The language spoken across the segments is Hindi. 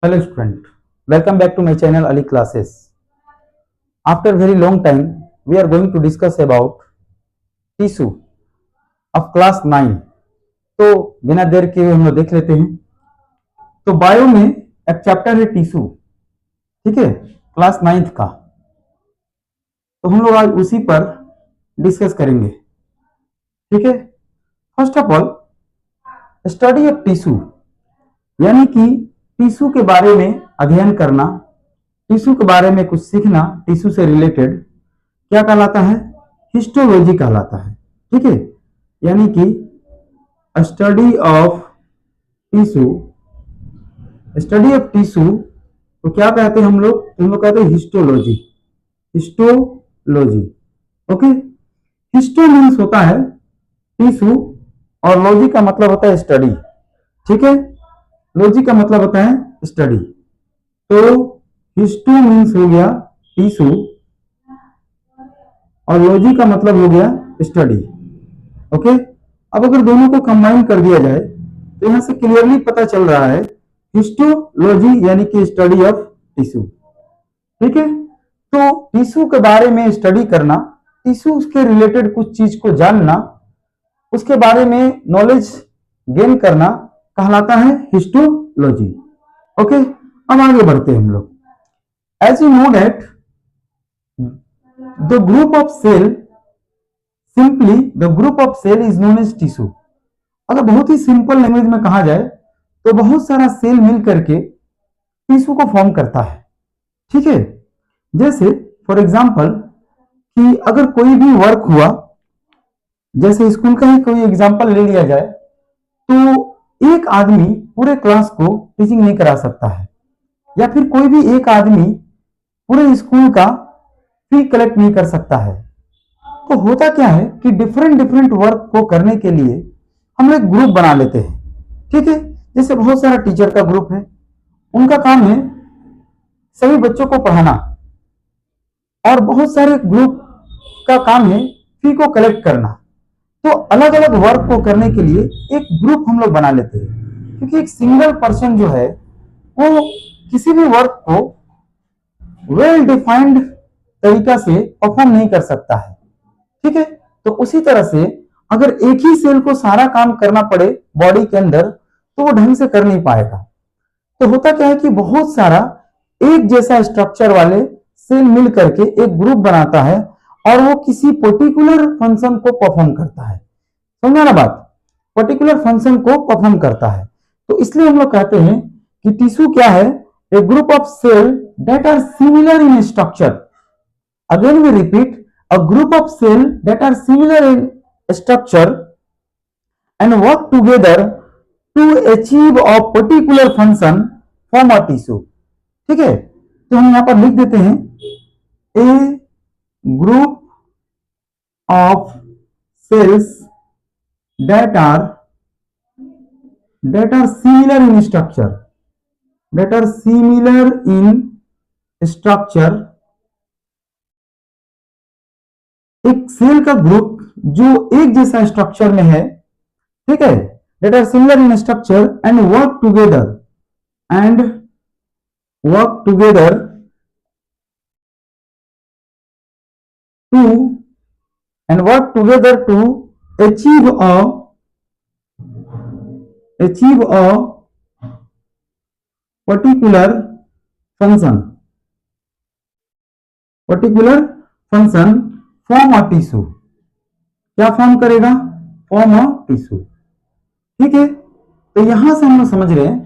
Hello student, welcome back to my channel Ali Classes. After very long time, we are going to discuss about tissue of class 9. तो बिना देर के हम लोग देख लेते हैं। तो बायो में एक चैप्टर है टिश्यू, ठीक है, क्लास 9th का। तो हम लोग आज उसी पर डिस्कस करेंगे, ठीक है। First of all, study of tissue यानी कि टिश्यू के बारे में अध्ययन करना, टिश्यू के बारे में कुछ सीखना, टिश्यू से रिलेटेड क्या कहलाता है? हिस्टोलॉजी कहलाता है, ठीक है। यानी कि study of tissue, study of tissue तो क्या कहते हैं हम लोग कहते हैं histology, histology, okay. Histo means होता है टिश्यू और लॉजी का मतलब होता है स्टडी, ठीक है। लॉजी का मतलब होता है स्टडी। तो हिस्टो मीन्स हो गया टिश्यू और लॉजी का मतलब हो गया स्टडी, ओके। अब अगर दोनों को कंबाइन कर दिया जाए तो यहां से क्लियरली पता चल रहा है हिस्टोलॉजी यानी कि स्टडी ऑफ टिश्यू, ठीक है। तो टिश्यू के बारे में स्टडी करना, टिश्यू के रिलेटेड कुछ चीज को जानना, उसके बारे में नॉलेज गेन करना कहलाता है हिस्टोलॉजी, ओके। अब आगे बढ़ते हैं हम लोग। As you know that the group of cell, simply the group of cell is known as tissue. अगर बहुत ही सिंपल लैंग्वेज में कहा जाए तो बहुत सारा सेल मिल करके टिश्यू को फॉर्म करता है, ठीक है। जैसे फॉर एग्जांपल कि अगर कोई भी वर्क हुआ, जैसे स्कूल का ही कोई एग्जांपल ले लिया जाए, तो एक आदमी पूरे क्लास को टीचिंग नहीं करा सकता है, या फिर कोई भी एक आदमी पूरे स्कूल का फी कलेक्ट नहीं कर सकता है। तो होता क्या है कि डिफरेंट डिफरेंट वर्क को करने के लिए हम लोग ग्रुप बना लेते हैं, ठीक है। जैसे बहुत सारा टीचर का ग्रुप है, उनका काम है सभी बच्चों को पढ़ाना, और बहुत सारे ग्रुप का काम है फी को कलेक्ट करना। तो अलग अलग वर्क को करने के लिए एक ग्रुप हम लोग बना लेते हैं, क्योंकि एक सिंगल पर्सन जो है वो किसी भी वर्क को वेल डिफाइंड तरीका से परफॉर्म नहीं कर सकता है, ठीक है। तो उसी तरह से अगर एक ही सेल को सारा काम करना पड़े बॉडी के अंदर तो वो ढंग से कर नहीं पाएगा। तो होता क्या है कि बहुत सारा एक जैसा स्ट्रक्चर वाले सेल मिल करके एक ग्रुप बनाता है और वो किसी पर्टिकुलर फंक्शन को परफॉर्म करता है। समझा ना बात? पर्टिकुलर फंक्शन को परफॉर्म करता है। तो इसलिए हम लोग कहते हैं कि टिश्यू क्या है? A group of cell that are similar in structure. Again we repeat, a group of cells that are similar in structure and work together to achieve a particular function form a tissue, ठीक है। तो हम यहां पर लिख देते हैं a group of cells that are similar in structure, एक सेल का ग्रुप जो एक जैसा स्ट्रक्चर में है, ठीक है, that are similar in structure and work together to achieve a particular function form a tissue. क्या फॉर्म करेगा? फॉर्म अ टिश्यू, ठीक है। तो यहां से हम लोग समझ रहे हैं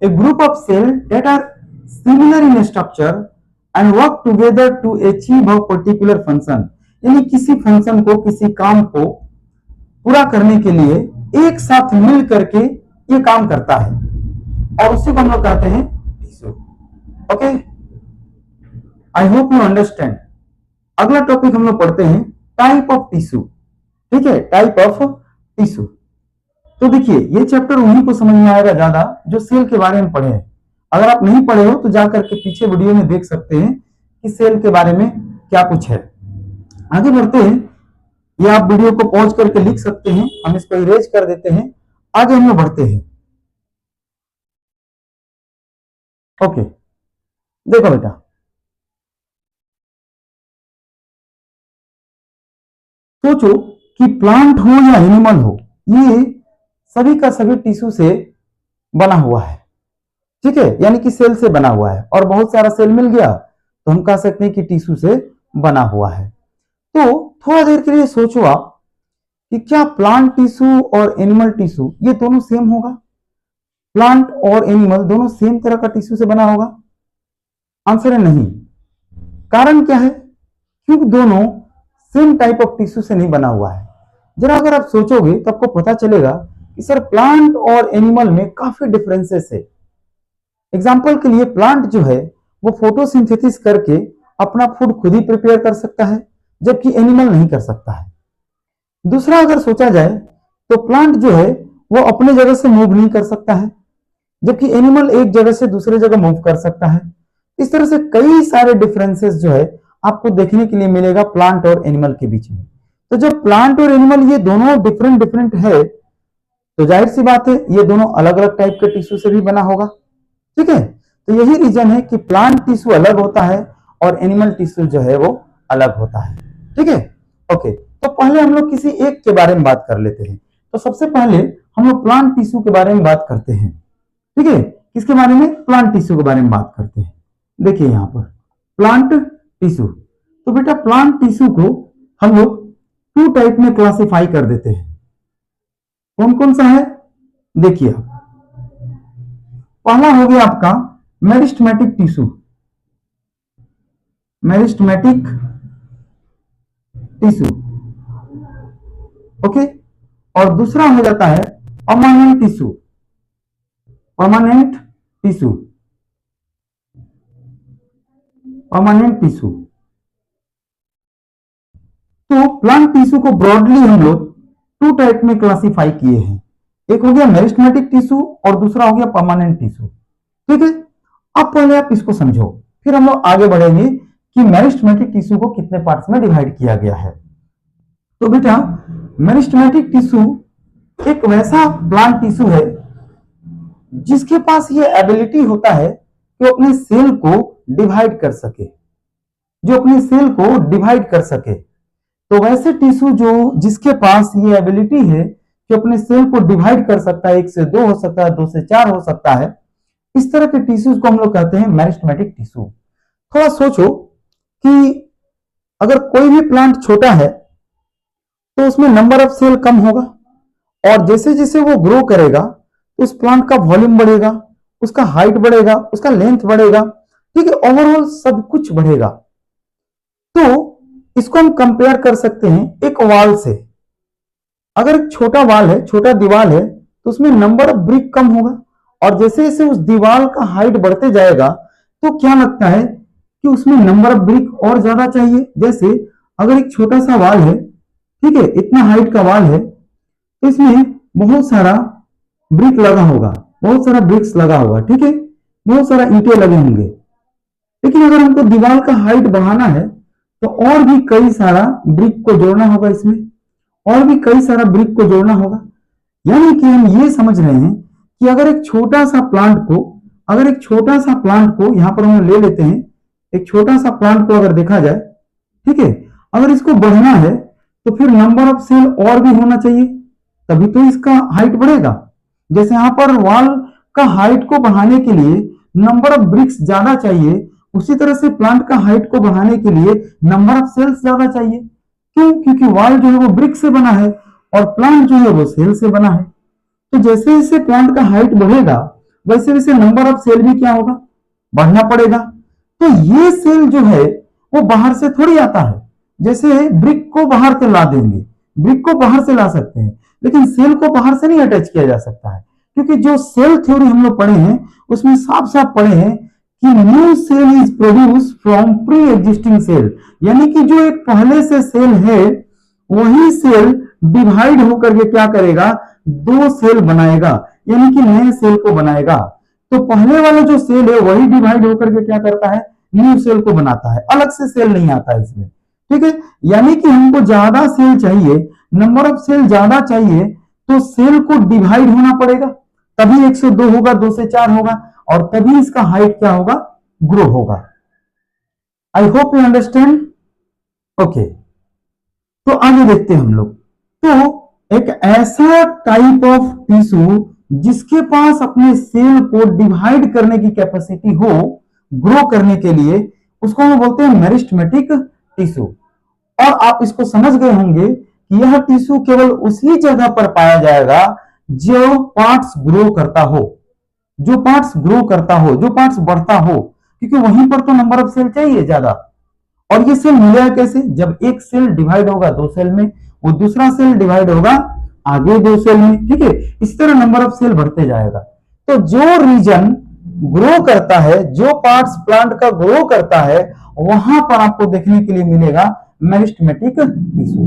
a group of cell that are similar in structure and work together to achieve a particular function, यानी किसी फंक्शन को, किसी काम को पूरा करने के लिए एक साथ मिल करके ये काम करता है, और उसी को हम लोग कहते हैं tissue, okay. I hope you understand. अगला टॉपिक हम लोग पढ़ते हैं टाइप ऑफ टिश्यू, ठीक है, टाइप ऑफ टिश्यू। तो देखिए ये चैप्टर उन्हीं को समझ में आएगा ज्यादा जो सेल के बारे में पढ़े हैं। अगर आप नहीं पढ़े हो तो जाकर के पीछे वीडियो में देख सकते हैं कि सेल के बारे में क्या कुछ है। आगे बढ़ते हैं, ये आप वीडियो को पॉज करके लिख सकते हैं, हम इसको इरेज कर देते हैं। आगे हम लोग बढ़ते हैं। ओके, देखो बेटा, सोचो कि प्लांट हो या एनिमल हो, ये सभी का सभी टिश्यू से बना हुआ है, ठीक है, यानी कि सेल से बना हुआ है, और बहुत सारा सेल मिल गया तो हम कह सकते हैं कि टिश्यू से बना हुआ है। तो थोड़ा देर के लिए सोचो आप कि क्या प्लांट टिश्यू और एनिमल टिश्यू ये दोनों सेम होगा? प्लांट और एनिमल दोनों सेम तरह का टिश्यू से बना होगा? आंसर है नहीं। कारण क्या है? क्योंकि दोनों सेम टाइप ऑफ टिश्यू से नहीं बना हुआ है। जरा अगर आप सोचोगे तो आपको पता चलेगा कि सर प्लांट और एनिमल में काफी डिफरेंसेस है। एग्जाम्पल के लिए प्लांट जो है वो फोटोसिंथेसिस करके अपना फूड खुद ही प्रिपेयर कर सकता है, जबकि एनिमल नहीं कर सकता है। दूसरा अगर सोचा जाए तो प्लांट जो है वो अपने जगह से मूव नहीं कर सकता है, जबकि एनिमल एक जगह से दूसरे जगह मूव कर सकता है। इस तरह से कई सारे डिफरेंसेस जो है आपको देखने के लिए मिलेगा प्लांट और एनिमल के बीच में। तो जब प्लांट और एनिमल ये दोनों डिफरेंट डिफरेंट है तो जाहिर सी बात है ये दोनों अलग अलग टाइप के टिश्यू से भी बना होगा, ठीक है। तो यही रीजन है कि प्लांट टिश्यू अलग होता है और एनिमल टिश्यू जो है वो अलग होता है, ठीक है। ओके, तो पहले हम लोग किसी एक के बारे में बात कर लेते हैं। तो सबसे पहले हम लोग प्लांट टिश्यू के बारे में बात करते हैं, ठीक है। किसके बारे में? प्लांट टिश्यू के बारे में बात करते हैं। देखिए यहां पर प्लांट टिश्यू, तो बेटा प्लांट टिश्यू को हम लोग टू टाइप में क्लासिफाई कर देते हैं। कौन कौन सा है? देखिए आप, पहला हो गया आपका meristematic tissue, meristematic tissue, okay. और दूसरा हो जाता है permanent tissue, permanent tissue, permanent tissue. तो प्लांट टिश्यू को ब्रॉडली हम लोग टू टाइप में क्लासिफाई किए हैं। एक हो गया मेरिस्टेमेटिक टिश्यू और दूसरा हो गया परमानेंट टिश्यू, ठीक है। अब पहले आप इसको समझो, फिर हम लोग आगे बढ़ेंगे कि मेरिस्टेमेटिक टिश्यू को कितने पार्ट्स में डिवाइड किया गया है। तो बेटा मेरिस्टेमेटिक टिश्यू एक वैसा प्लांट टिश्यू है जिसके पास ये एबिलिटी होता है कि अपने सेल को डिवाइड कर सके, जो अपने सेल को डिवाइड कर सके। तो वैसे टिश्यू जो जिसके पास ये एबिलिटी है कि अपने सेल को डिवाइड कर सकता है, 1 से 2 हो सकता है, 2 से 4 हो सकता है, इस तरह के टिश्यूज को हम लोग कहते हैं मेरिस्टेमेटिक टिश्यू। थोड़ा सोचो कि अगर कोई भी प्लांट छोटा है तो उसमें नंबर ऑफ सेल कम होगा, और जैसे जैसे वो ग्रो करेगा उस प्लांट का वॉल्यूम बढ़ेगा, उसका हाइट बढ़ेगा, उसका लेंथ बढ़ेगा, ठीक है, ओवरऑल सब कुछ बढ़ेगा। तो इसको हम कंपेयर कर सकते हैं एक वॉल से। अगर एक छोटा वॉल है, छोटा दीवार है, तो उसमें नंबर ऑफ ब्रिक कम होगा, और जैसे जैसे उस दीवार का हाइट बढ़ते जाएगा तो क्या लगता है कि उसमें नंबर ऑफ ब्रिक और ज्यादा चाहिए। जैसे अगर एक छोटा सा वॉल है, ठीक है, इतना हाइट का वॉल है, तो इसमें बहुत सारा ब्रिक लगा होगा, बहुत सारा ब्रिक्स लगा होगा, ठीक है, बहुत सारा ईंटें लगे होंगे। लेकिन अगर हमको दीवार का हाइट बढ़ाना है तो और भी कई सारा ब्रिक को जोड़ना होगा, इसमें और भी कई सारा ब्रिक को जोड़ना होगा। यानी कि हम ये समझ रहे हैं कि अगर एक छोटा सा प्लांट को, अगर एक छोटा सा प्लांट को यहां पर हम ले लेते हैं, एक छोटा सा प्लांट को अगर देखा जाए, ठीक है, अगर इसको बढ़ना है तो फिर नंबर ऑफ सेल और भी होना चाहिए, तभी तो इसका हाइट बढ़ेगा। जैसे यहां पर वॉल का हाइट को बढ़ाने के लिए नंबर ऑफ ब्रिक्स ज्यादा चाहिए, उसी तरह से प्लांट का हाइट को बढ़ाने के लिए नंबर ऑफ सेल्स ज्यादा चाहिए। क्यों? क्योंकि वॉल जो है वो ब्रिक से बना है और प्लांट जो है वो सेल से बना है। तो जैसे जैसे प्लांट का हाइट बढ़ेगा वैसे वैसे नंबर ऑफ सेल भी क्या होगा? बढ़ना पड़ेगा। तो ये सेल जो है वो बाहर से थोड़ी आता है। जैसे ब्रिक को बाहर से ला देंगे, ब्रिक को बाहर से ला सकते हैं, लेकिन सेल को बाहर से नहीं अटैच किया जा सकता है, क्योंकि जो सेल थ्योरी हम लोग पढ़े हैं उसमें साफ साफ पढ़े हैं कि new cell is produce from pre existing cell, यानी कि जो एक पहले से सेल है वही सेल डिवाइड होकर के क्या करेगा? 2 सेल बनाएगा, यानी कि नए सेल को बनाएगा। तो पहले वाला जो सेल है वही डिवाइड होकर के क्या करता है? न्यू सेल को बनाता है, अलग से सेल नहीं आता है इसमें, ठीक है। यानी कि हमको ज्यादा सेल चाहिए, नंबर ऑफ सेल ज्यादा चाहिए, तो सेल को डिवाइड होना पड़ेगा, तभी 1 से 2 होगा, 2 से 4 होगा, और तभी इसका हाइट क्या होगा, ग्रो होगा। I hope you understand. Okay, तो आगे देखते हैं हम लोग। तो एक ऐसा टाइप ऑफ टिश्यू जिसके पास अपने सेल को डिवाइड करने की कैपेसिटी हो ग्रो करने के लिए, उसको हम बोलते हैं मेरिस्टेमेटिक टिश्यू। और आप इसको समझ गए होंगे कि यह टिश्यू केवल उसी जगह पर पाया जाएगा जो पार्ट्स ग्रो करता हो, जो पार्ट्स ग्रो करता हो, जो पार्ट्स बढ़ता हो, क्योंकि वहीं पर तो नंबर ऑफ सेल चाहिए ज्यादा। और ये सेल मिलेगा कैसे, जब एक सेल डिवाइड होगा दो सेल में, वो दूसरा सेल डिवाइड होगा आगे दो सेल में, ठीक है। इस तरह नंबर ऑफ सेल बढ़ते जाएगा। तो जो रीजन ग्रो करता है, जो पार्ट्स प्लांट का ग्रो करता है, वहां पर आपको देखने के लिए मिलेगा मेरिस्टेमेटिक टिश्यू।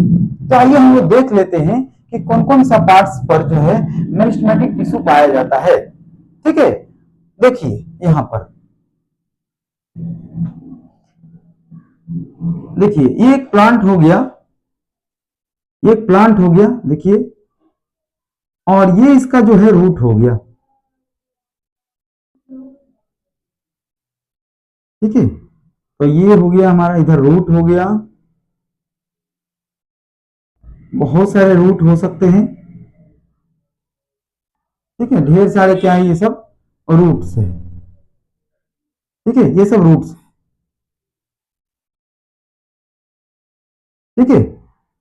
तो आइए हम लोग देख लेते हैं कि कौन कौन सा पार्ट्स पर जो है मेरिस्टेमेटिक टिश्यू पाया जाता है, ठीक है। देखिए यहां पर देखिए, ये एक प्लांट हो गया, ये प्लांट हो गया, देखिए, और ये इसका जो है रूट हो गया, ठीक है। तो ये हो गया हमारा, इधर रूट हो गया, बहुत सारे रूट हो सकते हैं, ठीक है, ढेर सारे क्या है, ये सब रूट्स है, ठीक है, ये सब रूट्स, ठीक है।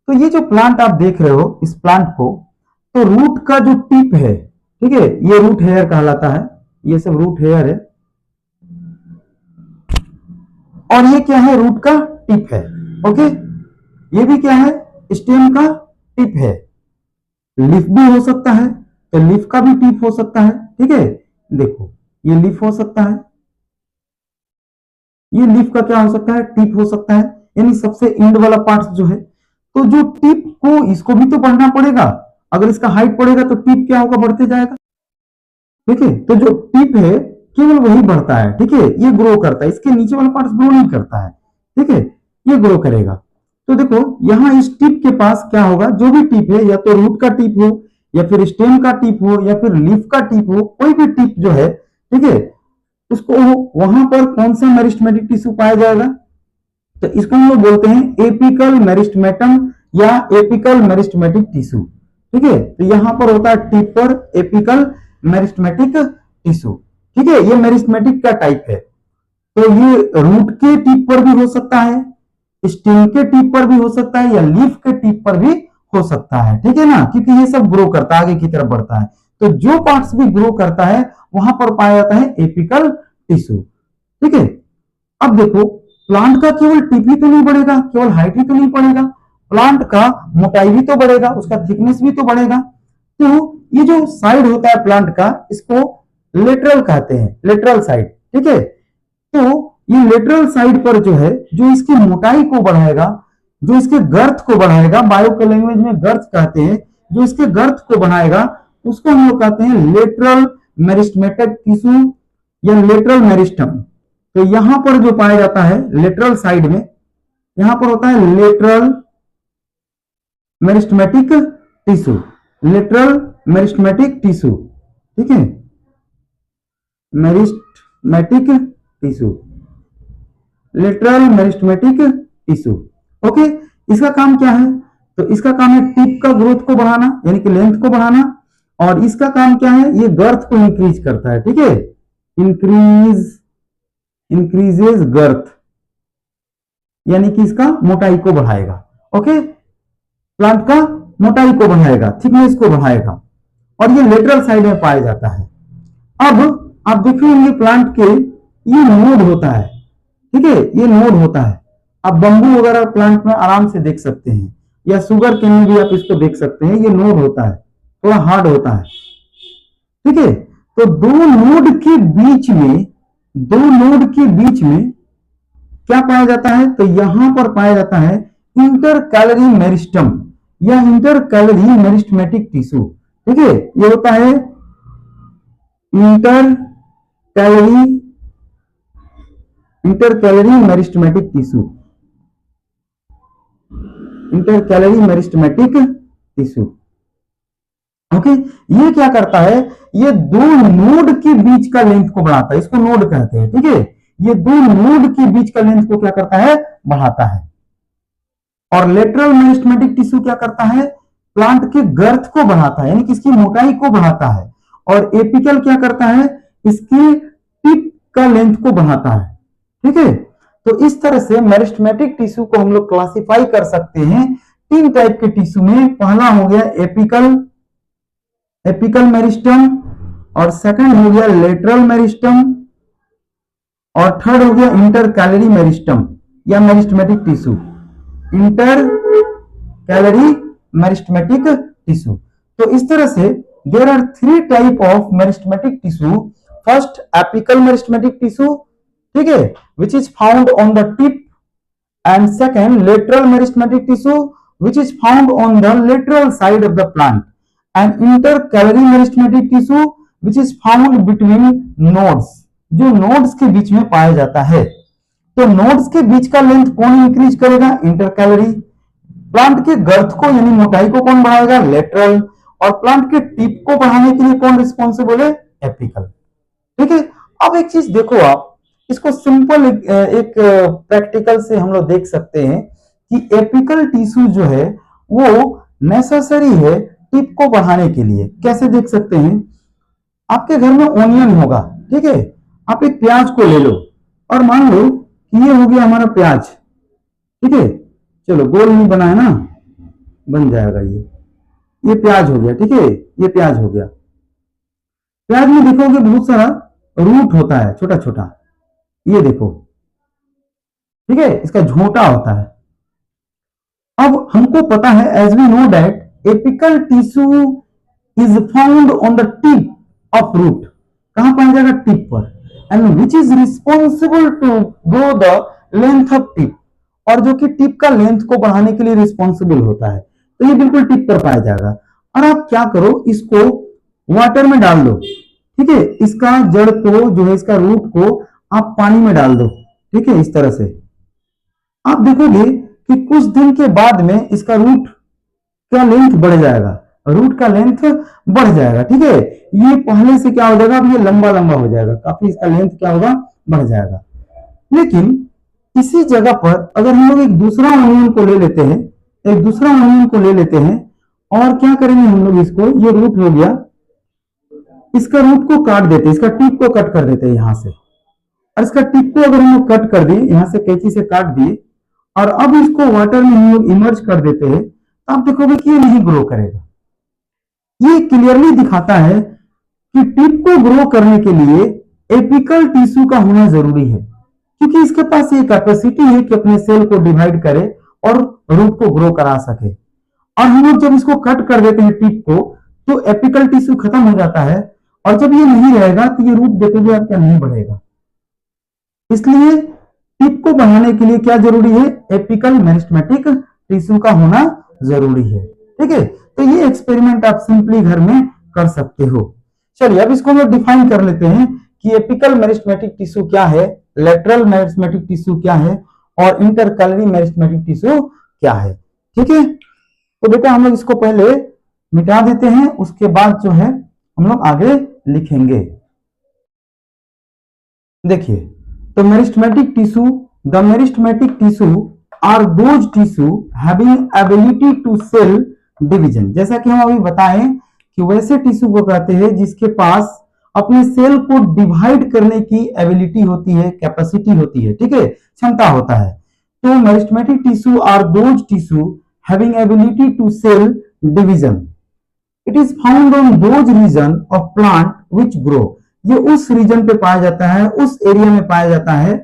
तो ये जो प्लांट आप देख रहे हो, इस प्लांट को, तो रूट का जो टिप है, ठीक है, ये रूट हेयर कहलाता है, ये सब रूट हेयर है, और ये क्या है, रूट का टिप है, ओके। ये भी क्या है, स्टेम का टिप है। लीफ भी हो सकता है, तो लीफ का भी टिप हो सकता है, ठीक है। देखो ये लीफ हो सकता है, ये लीफ का क्या हो सकता है, टिप हो सकता है, यानी सबसे एंड वाला पार्ट जो है। तो जो टिप को, इसको भी तो बढ़ना पड़ेगा, अगर इसका हाइट बढ़ेगा तो टिप क्या होगा, बढ़ते जाएगा, ठीक है। तो जो टिप है केवल वही बढ़ता है, ठीक है, ये ग्रो करता है, इसके नीचे वाला पार्ट ग्रो नहीं करता है, ठीक है, ये ग्रो करेगा। तो देखो यहां इस टिप के पास क्या होगा, जो भी टिप है, या तो रूट का टिप हो, या फिर स्टेम का टिप हो, या फिर लीफ का टिप हो, कोई भी टिप जो है, ठीक है, उसको वहां पर कौन सा मेरिस्टेमेटिक टिश्यू पाया जाएगा, तो इसको हम लोग बोलते हैं एपिकल मेरिस्टेमेटम या एपिकल मेरिस्टेमेटिक टिश्यू, ठीक है। तो यहां पर होता है टिप पर एपिकल मेरिस्टेमेटिक टिश्यू, ठीक है, ये मेरिस्टेमेटिक का टाइप है। तो ये रूट के टिप पर भी हो सकता है, स्टेम के टिप पर भी हो सकता है, या लीफ के टिप पर भी हो सकता है, ठीक है ना, क्योंकि ये सब ग्रो करता है, आगे की तरफ बढ़ता है। तो जो पार्ट्स भी ग्रो करता है वहां पर पाया जाता है एपिकल टिश्यू, ठीक है। अब देखो प्लांट का केवल टिप ही तो नहीं बढ़ेगा, केवल हाइट ही तो नहीं बढ़ेगा, प्लांट का मोटाई भी तो बढ़ेगा, उसका थिकनेस भी तो बढ़ेगा। तो ये जो साइड होता है प्लांट का, इसको लेटरल कहते हैं, लेटरल साइड, ठीक है। तो ये लेटरल साइड पर जो है, जो इसकी मोटाई को बढ़ाएगा, जो इसके गर्थ को बढ़ाएगा, बायो के लैंग्वेज में गर्थ कहते हैं, जो इसके गर्थ को बढ़ाएगा उसको हम लोग कहते हैं लेटरल मेरिस्टेमेटिक टिश्यू या लेटरल मेरिस्टम। तो यहां पर जो पाया जाता है लेटरल साइड में, यहां पर होता है lateral meristematic tissue, lateral meristematic tissue, ठीक है, meristematic tissue, lateral meristematic tissue, okay. इसका काम क्या है, तो इसका काम है टिप का ग्रोथ को बढ़ाना, यानी कि लेंथ को बढ़ाना, और इसका काम क्या है, ये गर्थ को इंक्रीज करता है, ठीक है, इंक्रीजेज गर्थ, यानी कि इसका मोटाई को बढ़ाएगा, ओके, प्लांट का मोटाई को बढ़ाएगा, थिकनेस को बढ़ाएगा, और ये लेटरल साइड में पाया जाता है। अब आप देखेंगे प्लांट के ये नोड होता है, ठीक है, ये नोड होता है। आप बंबू वगैरह प्लांट में आराम से देख सकते हैं, या शुगर केन में भी आप इसको देख सकते हैं, ये नोड होता है, थोड़ा हार्ड होता है, ठीक है। तो दो नोड के बीच में, दो नोड के बीच में क्या पाया जाता है, तो यहां पर पाया जाता है इंटरकैलरी मेरिस्टम या इंटरकैलरी मेरिस्टेमेटिक टिश्यू, ठीक है। ये होता है intercalary meristematic tissue, intercalary meristematic tissue, okay, ये क्या करता है, ये दो नोड के बीच का लेंथ को बढ़ाता है, इसको नोड कहते हैं, ठीक है। ये दो नोड के बीच का लेंथ को क्या करता है, बढ़ाता है। और लेटरल मेरिस्टेमेटिक टिश्यू क्या करता है, प्लांट के गर्थ को बढ़ाता है, यानी कि इसकी मोटाई को बढ़ाता है। और एपिकल क्या करता है, इसकी टिप का लेंथ को बढ़ाता है, ठीक है। तो इस तरह से मेरिस्टेमेटिक टिश्यू को हम लोग क्लासिफाई कर सकते हैं तीन टाइप के टिश्यू में। पहला हो गया एपिकल मेरिस्टम, और सेकंड हो गया लेटरल मेरिस्टम, और थर्ड हो गया इंटर कैलरी मेरिस्टम या meristematic tissue, intercalary meristematic tissue. तो इस तरह से there are three type of meristematic tissue. First apical meristematic tissue, ठीक है, which is found on the tip, and second lateral meristematic tissue which is found on the lateral side of the plant, and intercalary meristematic tissue which is found between nodes, जो nodes के बीच में पाया जाता है। तो nodes के बीच का लेंथ कौन इंक्रीज करेगा, इंटरकैलरी। प्लांट के गर्थ को यानी मोटाई को कौन बढ़ाएगा, लेटरल। और प्लांट के टिप को बढ़ाने के लिए कौन रिस्पॉन्सिबल है, एपिकल, ठीक है। अब एक चीज देखो, आप इसको सिंपल एक प्रैक्टिकल से हम लोग देख सकते हैं कि एपिकल टिश्यू जो है वो नेसेसरी है टिप को बढ़ाने के लिए। कैसे देख सकते हैं, आपके घर में ओनियन होगा, ठीक है, आप एक प्याज को ले लो और मान लो कि ये हो गया हमारा प्याज, ठीक है, चलो गोल नहीं बना है ना, बन जाएगा ये प्याज हो गया, ठीक है, ये प्याज हो गया। प्याज में देखोगे बहुत सारा रूट होता है, छोटा छोटा, ये देखो, ठीक है, इसका झोंटा होता है। अब हमको पता है, as we know that apical tissue is found on the tip of root. कहां पाया जाएगा, टिप पर, and which is responsible to grow the length of tip, और जो कि टिप का लेंथ को बढ़ाने के लिए रिस्पॉन्सिबल होता है। तो ये बिल्कुल टिप पर पाया जाएगा। और आप क्या करो, इसको वाटर में डाल दो, ठीक है, इसका जड़ को जो है, इसका रूट को आप पानी में डाल दो, ठीक है, इस तरह से। आप देखोगे कि कुछ दिन के बाद में इसका रूट का लेंथ बढ़ जाएगा, रूट का लेंथ बढ़ जाएगा, ठीक है। ये पहले से क्या हो जाएगा, अब ये लंबा लंबा हो जाएगा, काफी इसका लेंथ क्या होगा, बढ़ जाएगा। लेकिन इसी जगह पर अगर हम लोग एक दूसरा ओनियन को ले लेते हैं, एक दूसरा ओनियन को ले लेते हैं, और क्या करेंगे हम लोग, इसको, ये रूट हो गया, इसका रूट को काट देते, इसका टिप को कट कर देते हैं यहां से, और इसका टिप को अगर हम लोग कट कर दिए, यहां से कैंची से काट दिए, और अब इसको वाटर में हम लोग इमर्ज कर देते हैं, तो आप देखोगे कि ये नहीं ग्रो करेगा। ये क्लियरली दिखाता है कि टिप को ग्रो करने के लिए एपिकल टिश्यू का होना जरूरी है, क्योंकि इसके पास ये कैपेसिटी है कि अपने सेल को डिवाइड करे और रूट को ग्रो करा सके। और हम लोग जब इसको कट कर देते हैं टिप को, तो एपिकल टिश्यू खत्म हो जाता है, और जब ये नहीं रहेगा तो ये रूट देखोगे आप क्या नहीं बढ़ेगा। इसलिए टिप को बढ़ाने के लिए क्या जरूरी है, एपिकल मेरिस्टेमेटिक टिश्यू का होना जरूरी है, ठीक है। तो ये एक्सपेरिमेंट आप सिंपली घर में कर सकते हो। चलिए अब इसको हम डिफाइन कर लेते हैं कि एपिकल मेरिस्टेमेटिक टिश्यू क्या है, लेटरल मेरिस्टेमेटिक टिश्यू क्या है, और इंटरकैलरी मेरिस्टेमेटिक टिश्यू क्या है, ठीक है। तो बेटा हम लोग इसको पहले मिटा देते हैं, उसके बाद जो है हम लोग आगे लिखेंगे। देखिए, तो meristematic tissue, the meristematic tissue are those tissue having ability to cell division. जैसा कि हम अभी बताएं कि वैसे टिश्यू को कहते हैं जिसके पास अपने सेल को डिवाइड करने की एबिलिटी होती है, कैपेसिटी होती है, ठीक है, क्षमता होता है। तो meristematic tissue are those tissue having ability to cell division. It is found on those region of plant which grow. ये उस रीजन पे पाया जाता है, उस एरिया में पाया जाता है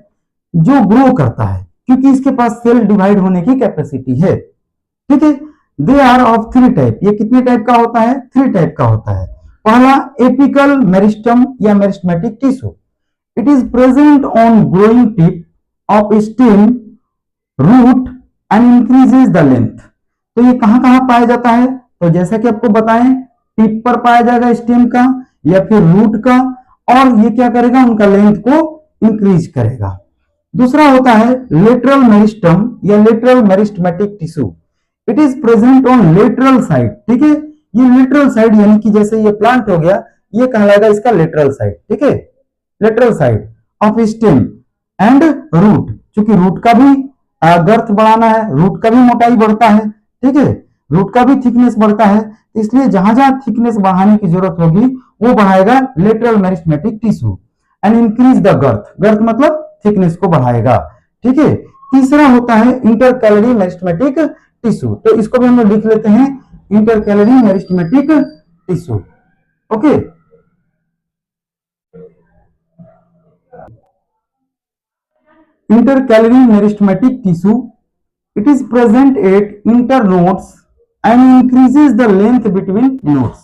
जो ग्रो करता है, क्योंकि इसके पास सेल डिवाइड होने की कैपेसिटी है, ठीक है। They are of three type. ये कितने टाइप का होता है, थ्री टाइप का होता है। पहला एपिकल मेरिस्टम या meristematic tissue, it is present on growing tip of stem root and increases the length. तो ये कहां कहां पाया जाता है, तो जैसा कि आपको बताएं, टिप पर पाया जाएगा स्टेम का या फिर रूट का, और ये क्या करेगा, उनका लेंथ को इंक्रीज करेगा। दूसरा होता है लेटरल मेरिस्टम या lateral meristematic tissue, it is present on lateral side, ठीक है, ये लेटरल साइड यानी कि जैसे ये प्लांट हो गया, ये कहलाएगा इसका लेटरल साइड, ठीक है, lateral side of stem and root. चूंकि रूट का भी गर्थ बढ़ाना है, रूट का भी मोटाई बढ़ता है, ठीक है, रूट का भी थिकनेस बढ़ता है, इसलिए जहां जहां थिकनेस बढ़ाने की जरूरत होगी वो बढ़ाएगा lateral meristematic tissue and increase the girth. Girth मतलब थिकनेस को बढ़ाएगा, ठीक है। तीसरा होता है इंटरकैलरी मेरिस्टेमेटिक टिश्यू, तो इसको भी हम लोग लिख लेते हैं intercalary meristematic tissue, okay. Intercalary meristematic tissue, it is present at internodes and increases the length between nodes।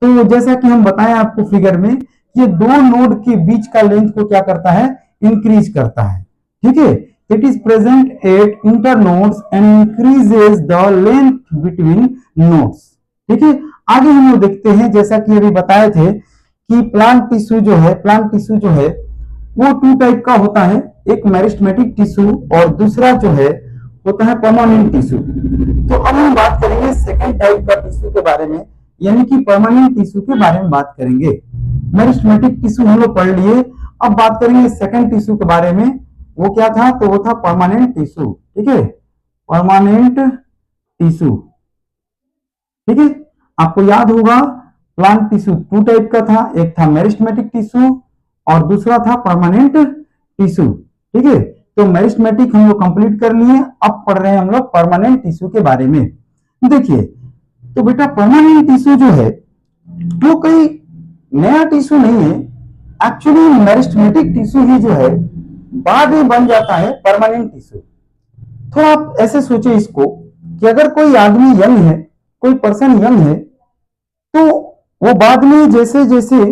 तो जैसा कि हम बताएं आपको फिगर में, ये दो नोड के बीच का लेंथ को क्या करता है, इंक्रीज करता है, ठीक है। It is present at internodes and increases the length between nodes, ठीक है। आगे हम लोग देखते हैं, जैसा कि अभी बताए थे कि प्लांट टिश्यू जो है, प्लांट टिश्यू जो है वो टू टाइप का होता है, एक मेरिस्टेमेटिक टिश्यू और दूसरा जो है होता है परमानेंट टिश्यू। तो अब हम बात करेंगे सेकंड टाइप का टिश्यू के बारे में, यानी कि परमानेंट टिश्यू के बारे में बात करेंगे। मेरिस्टेमेटिक टिश्यू हम लोग पढ़ लिए, अब बात करेंगे सेकंड टिश्यू के बारे में। वो क्या था, तो वो था परमानेंट टिश्यू, ठीक है, परमानेंट टिश्यू, ठीक है। आपको याद होगा प्लांट टिश्यू टू टाइप का था, एक था मेरिस्टेमेटिक टिश्यू और दूसरा था परमानेंट टिश्यू, ठीक है। तो मेरिस्टेमेटिक हम लोग कंप्लीट कर लिए, अब पढ़ रहे हैं हम लोग परमानेंट टिश्यू के बारे में। देखिए तो बेटा परमानेंट टिश्यू जो है वो कोई नया टिश्यू नहीं है, एक्चुअली मेरिस्टेमेटिक टिश्यू ही जो है बाद में बन जाता है परमानेंट टिश्यू। तो आप ऐसे सोचे इसको कि अगर कोई आदमी यंग है, कोई पर्सन यंग है, तो वो बाद में जैसे जैसे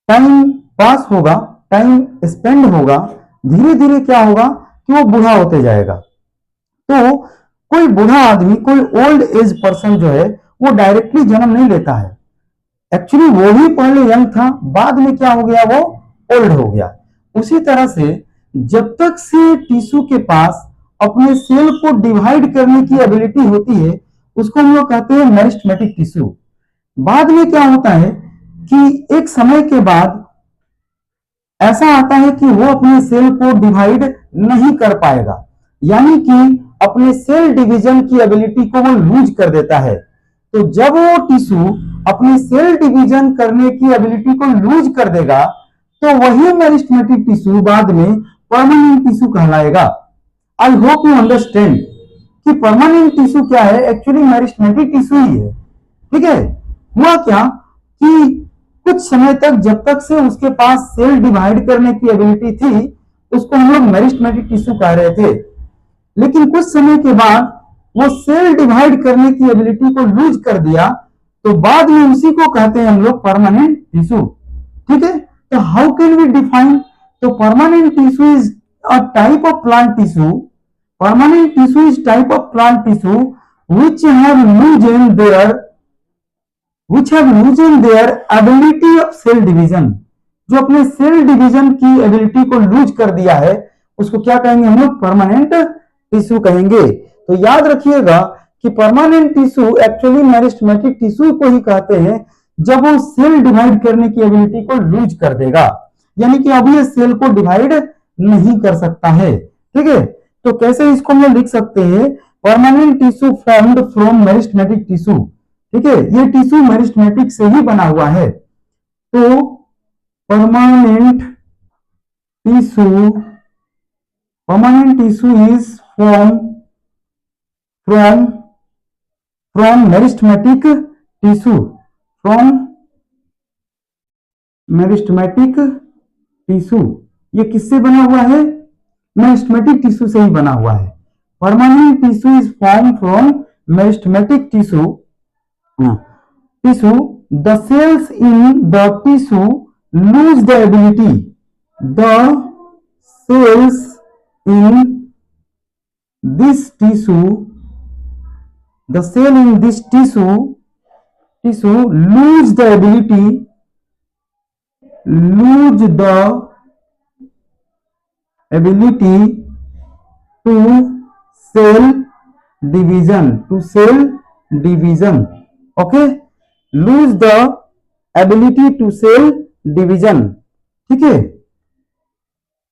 टाइम पास होगा, टाइम स्पेंड होगा, धीरे धीरे क्या होगा कि वो बूढ़ा होते जाएगा। तो कोई बूढ़ा आदमी, कोई ओल्ड एज पर्सन जो है वो डायरेक्टली जन्म नहीं लेता है, एक्चुअली वो ही पहले यंग था, बाद में क्या हो गया, वो ओल्ड हो गया। उसी तरह से जब तक से टिश्यू के पास अपने सेल को डिवाइड करने की एबिलिटी होती है उसको हम लोग कहते हैं मेरिस्टेमेटिक टिश्यू। बाद में क्या होता है कि एक समय के बाद ऐसा आता है कि वो अपने सेल को डिवाइड नहीं कर पाएगा, यानी कि अपने सेल डिवीजन की एबिलिटी को वो लूज कर देता है। तो जब वो टिश्यू अपने सेल डिवीजन करने की एबिलिटी को लूज कर देगा तो वही मेरिस्टेमेटिक टिश्यू बाद में परमानेंट टिश्यू कहलाएगा। आई होप यू अंडरस्टैंड कि परमानेंट टिश्यू क्या है, एक्चुअली मेरिस्टेमेटिक टिश्यू ही है, ठीक है। हुआ क्या कि कुछ समय तक, जब तक से उसके पास सेल डिवाइड करने की एबिलिटी थी, उसको हम लोग मेरिस्टेमेटिक टिश्यू कह रहे थे, लेकिन कुछ समय के बाद वो सेल डिवाइड करने की एबिलिटी को लूज कर दिया, तो बाद में उसी को कहते हैं हम लोग परमानेंट टिश्यू, ठीक है। तो हाउ कैन वी डिफाइन, तो permanent tissue is a type of plant tissue, permanent tissue is type of plant tissue which have loosened their ability of cell division, जो अपने सेल डिवीजन की एबिलिटी को लूज कर दिया है उसको क्या कहेंगे हम लोग, परमानेंट टिश्यू कहेंगे। तो याद रखिएगा कि permanent tissue actually meristematic tissue को ही कहते हैं जब वो सेल डिवाइड करने की एबिलिटी को लूज कर देगा, यानी कि अब ये सेल को डिवाइड नहीं कर सकता है, ठीक है। तो कैसे इसको हम लिख सकते हैं, permanent tissue formed from meristematic tissue, ठीक है, ये टिश्यू मेरिस्टेमेटिक से ही बना हुआ है। तो permanent tissue is from meristematic tissue, ये किससे बना हुआ है, मेरिस्टेमेटिक टिश्यू से ही बना हुआ है। Permanent tissue is form from meristematic tissue, the cells in the tissue lose the ability, the cells in this tissue, the cell in this tissue lose the ability to cell division, okay, lose the ability to cell division. ठीक है,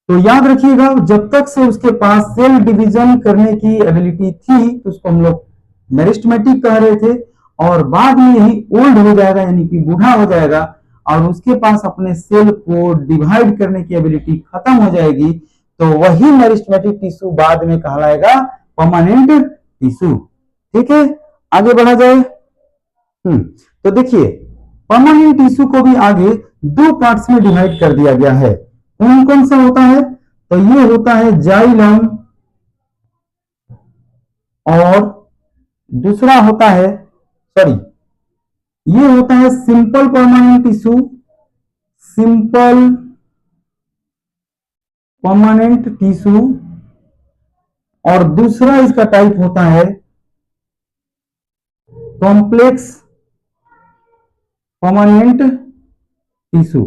तो याद रखिएगा जब तक से उसके पास सेल डिवीजन करने की एबिलिटी थी तो उसको हम लोग मेरिस्टमेटिक कह रहे थे, और बाद में ही ओल्ड हो जाएगा यानी कि बूढ़ा हो जाएगा और उसके पास अपने सेल को डिवाइड करने की एबिलिटी खत्म हो जाएगी, तो वही मेरिस्टमेटिक टिश्यू बाद में कहलाएगा परमानेंट टिश्यू। ठीक है, आगे बढ़ा जाए। तो देखिए परमानेंट टिश्यू को भी आगे दो पार्ट्स में डिवाइड कर दिया गया है। कौन कौन सा होता है? तो ये होता है जाइलम और दूसरा होता है, सॉरी, ये होता है simple permanent tissue, simple permanent tissue, और दूसरा इसका टाइप होता है complex permanent tissue,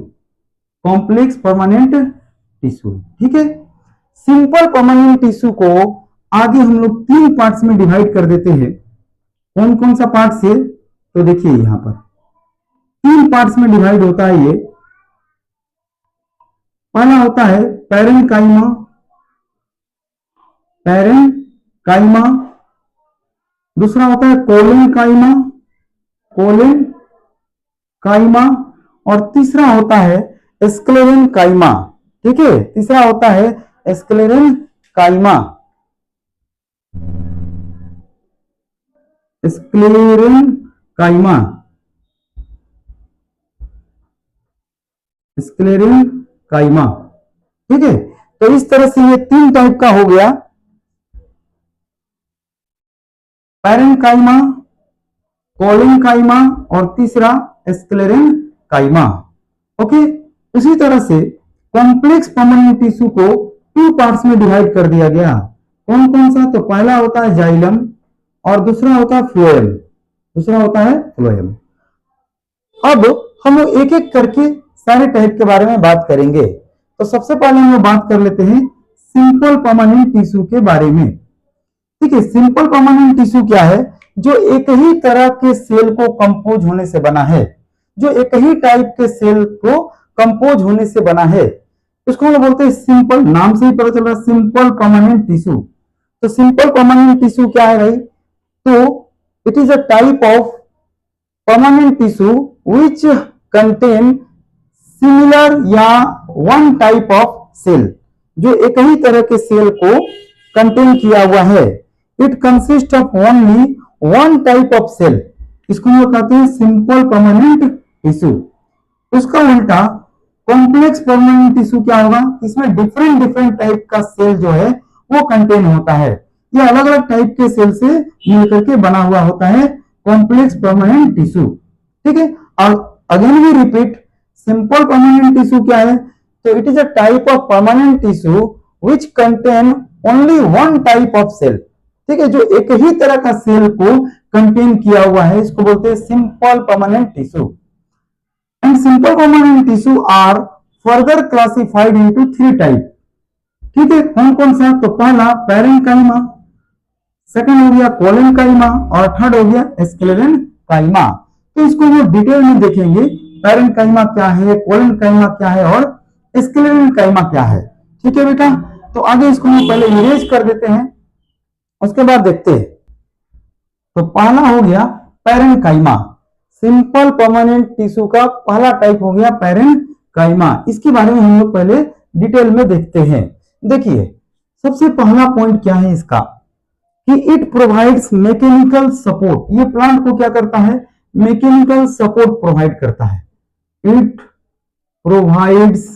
complex permanent tissue. ठीक है, सिंपल परमानेंट टिश्यू को आगे हम लोग तीन पार्ट्स में डिवाइड कर देते हैं। कौन कौन सा पार्ट से? तो देखिए यहां पर तीन पार्ट्स में डिवाइड होता है ये। पहला होता है पैरेन्काइमा, पैरेन्काइमा, दूसरा होता है कोलेनकाइमा, कोलेनकाइमा, और तीसरा होता है स्क्लेरेनकाइमा। ठीक है, तीसरा होता है स्क्लेरेनकाइमा, स्क्लेरेनकाइमा, स्क्लेरेनकाइमा। ठीक है, तो इस तरह से ये तीन टाइप का हो गया, पैरेन्काइमा, कोलेनकाइमा और तीसरा स्क्लेरेनकाइमा। ओके, उसी तरह से कॉम्प्लेक्स परमानेंट टिश्यू को टू पार्ट्स में डिवाइड कर दिया गया। कौन कौन सा? तो पहला होता है जाइलम और दूसरा होता है फ्लोएम, दूसरा होता है फ्लोएम। अब हम लोग एक एक करके सारे टाइप के बारे में बात करेंगे। तो सबसे पहले हम लोग बात कर लेते हैं सिंपल परमानेंट टिश्यू के बारे में। ठीक है, सिंपल परमानेंट टिश्यू क्या है? जो एक ही तरह के सेल को कंपोज होने से बना है, जो एक ही टाइप के सेल को कंपोज होने से बना है, इसको हम बोलते हैं सिंपल। नाम से ही पता चल रहा है सिंपल परमानेंट टिश्यू। तो सिंपल परमानेंट टिश्यू क्या है भाई? तो it is a type of permanent tissue which contain similar या वन टाइप ऑफ सेल, जो एक ही तरह के सेल को कंटेन किया हुआ है। It consist of only one type of cell, इसको हम कहते हैं सिंपल परमानेंट टिश्यू। उसका उल्टा कॉम्प्लेक्स परमानेंट टिश्यू क्या होगा? इसमें डिफरेंट डिफरेंट टाइप का सेल जो है वो कंटेन होता है। ये अलग अलग टाइप के सेल से मिलकर के बना हुआ होता है कॉम्प्लेक्स परमानेंट टिश्यू। ठीक है, और again we repeat, simple permanent tissue क्या है? तो it is a type of permanent tissue which contain only one type of cell. ठीक है, जो एक ही तरह का सेल को कंटेन किया हुआ है, इसको बोलते हैं simple permanent tissue. And simple permanent tissue are further classified into three type. ठीक है, कौन कौन सा? तो पहला पैरेन्काइमा, सेकंड हो गया कोलेनकाइमा और थर्ड हो गया स्क्लेरेनकाइमा। तो इसको हम डिटेल में देखेंगे, पैरेन्काइमा क्या है, कोलेनकाइमा क्या है और स्क्लेरेनकाइमा क्या है। ठीक है बेटा, तो आगे इसको हम पहले इरेज कर देते हैं, उसके बाद देखते हैं। तो पहला हो गया पैरेन्काइमा, सिंपल परमानेंट टिश्यू का पहला टाइप हो गया पैरेन्काइमा। इसके बारे में हम लोग पहले डिटेल में देखते हैं। देखिए सबसे पहला पॉइंट क्या है इसका कि इट प्रोवाइड्स मैकेनिकल सपोर्ट। ये प्लांट को क्या करता है? मैकेनिकल सपोर्ट प्रोवाइड करता है। It provides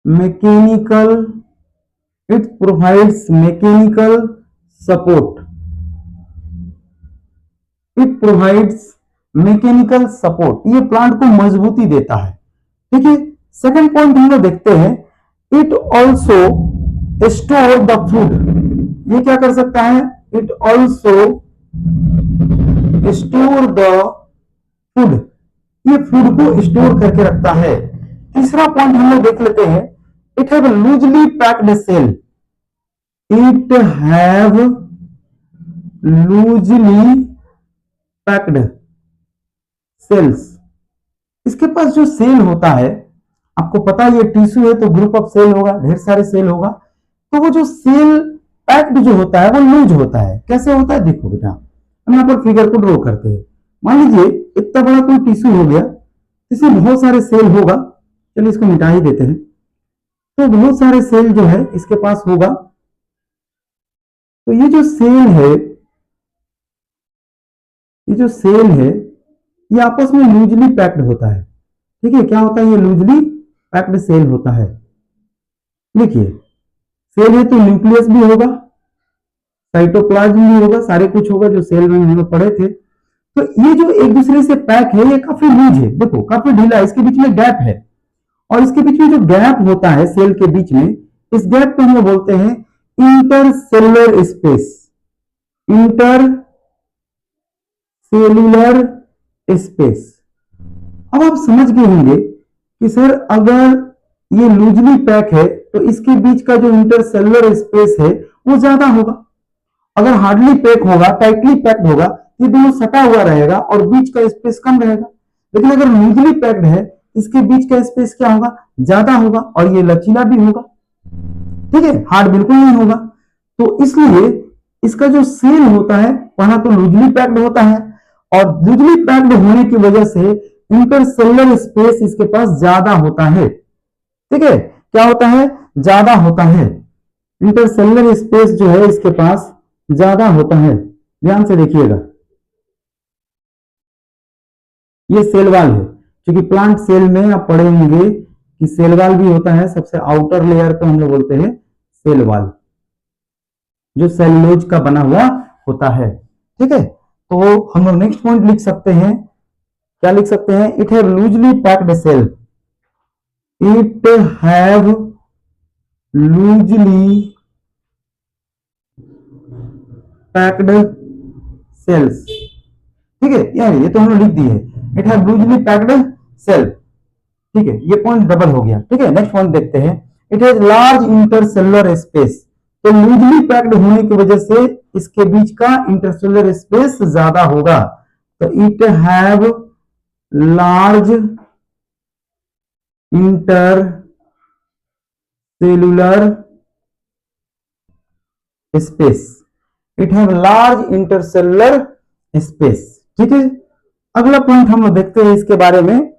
mechanical, it provides mechanical support, it provides mechanical support. ये प्लांट को मजबूती देता है। ठीक है, सेकंड पॉइंट हम लोग देखते हैं, it also store the food. ये क्या कर सकता है? It also store the food, ये फूड को स्टोर करके रखता है। तीसरा पॉइंट हम लोग देख लेते हैं, it have loosely packed cell, it have loosely packed cells, इसके पास जो सेल होता है, आपको पता है ये टिश्यू है तो ग्रुप ऑफ सेल होगा, ढेर सारे सेल होगा, तो वो जो सेल पैक्ड जो होता है वो लूज होता है। कैसे होता है देखो बेटा, हम यहाँ पर फिगर को ड्रॉ करते हैं। मान लीजिए इतना बड़ा कोई टिश्यू हो गया, इसमें बहुत सारे सेल होगा, चलिए इसको मिटा ही देते हैं। तो बहुत सारे सेल जो है इसके पास होगा, तो ये जो सेल है, ये आपस में लूजली पैक्ड होता है। ठीक है, क्या होता है, ये लूजली पैक्ड सेल होता है। देखिए सेल है तो न्यूक्लियस भी होगा, साइटोप्लाज्म भी होगा, सारे कुछ होगा जो सेल में हम लोग पढ़े थे। तो ये जो एक दूसरे से पैक है ये काफी लूज है, देखो काफी ढीला है, इसके बीच में गैप है, और इसके बीच में जो गैप होता है सेल के बीच में, इस गैप को हम लोग बोलते हैं इंटरसेलुलर स्पेस। Intercellular space. अब आप समझ गए होंगे कि सर अगर ये लूजली पैक है तो इसके बीच का जो इंटरसेलुलर स्पेस है वो ज्यादा होगा। अगर हार्डली पैक होगा, टाइटली पैक्ड होगा, ये दोनों सटा हुआ रहेगा और बीच का स्पेस कम रहेगा। लेकिन अगर लूजली पैक्ड है, इसके बीच का स्पेस क्या होगा, ज्यादा होगा, और ये लचीला भी होगा। ठीक है, हार्ड बिल्कुल नहीं होगा। तो इसलिए इसका जो सेल होता है वहां तो लूजली पैक्ड होता है, और लूजली पैक्ड होने की वजह से इंटरसेलुलर स्पेस इसके पास ज्यादा होता है। ठीक है, क्या होता है, ज्यादा होता है। इंटरसेलुलर स्पेस जो है इसके पास ज्यादा होता है। ध्यान से देखिएगा, ये सेल वॉल है, क्योंकि प्लांट सेल में आप पढ़े होंगे कि सेल वॉल भी होता है, सबसे आउटर लेयर को हम लोग बोलते हैं सेल वॉल, जो सेलुलोज का बना हुआ होता है। ठीक है, तो हम लोग नेक्स्ट पॉइंट लिख सकते हैं, क्या लिख सकते हैं, it have loosely packed cell. It have loosely packed cells. ठीक है, ये तो हम लोग लिख दिए, it have loosely packed cell. ठीक है, ये पॉइंट डबल हो गया। ठीक है, नेक्स्ट पॉइंट देखते हैं, it has large intercellular space. तो लूजली पैक्ड होने की वजह से इसके बीच का इंटरसेलुलर स्पेस ज्यादा होगा, तो it have large intercellular space. It have large intercellular space. ठीक है, अगला पॉइंट हम लोग देखते हैं इसके बारे में,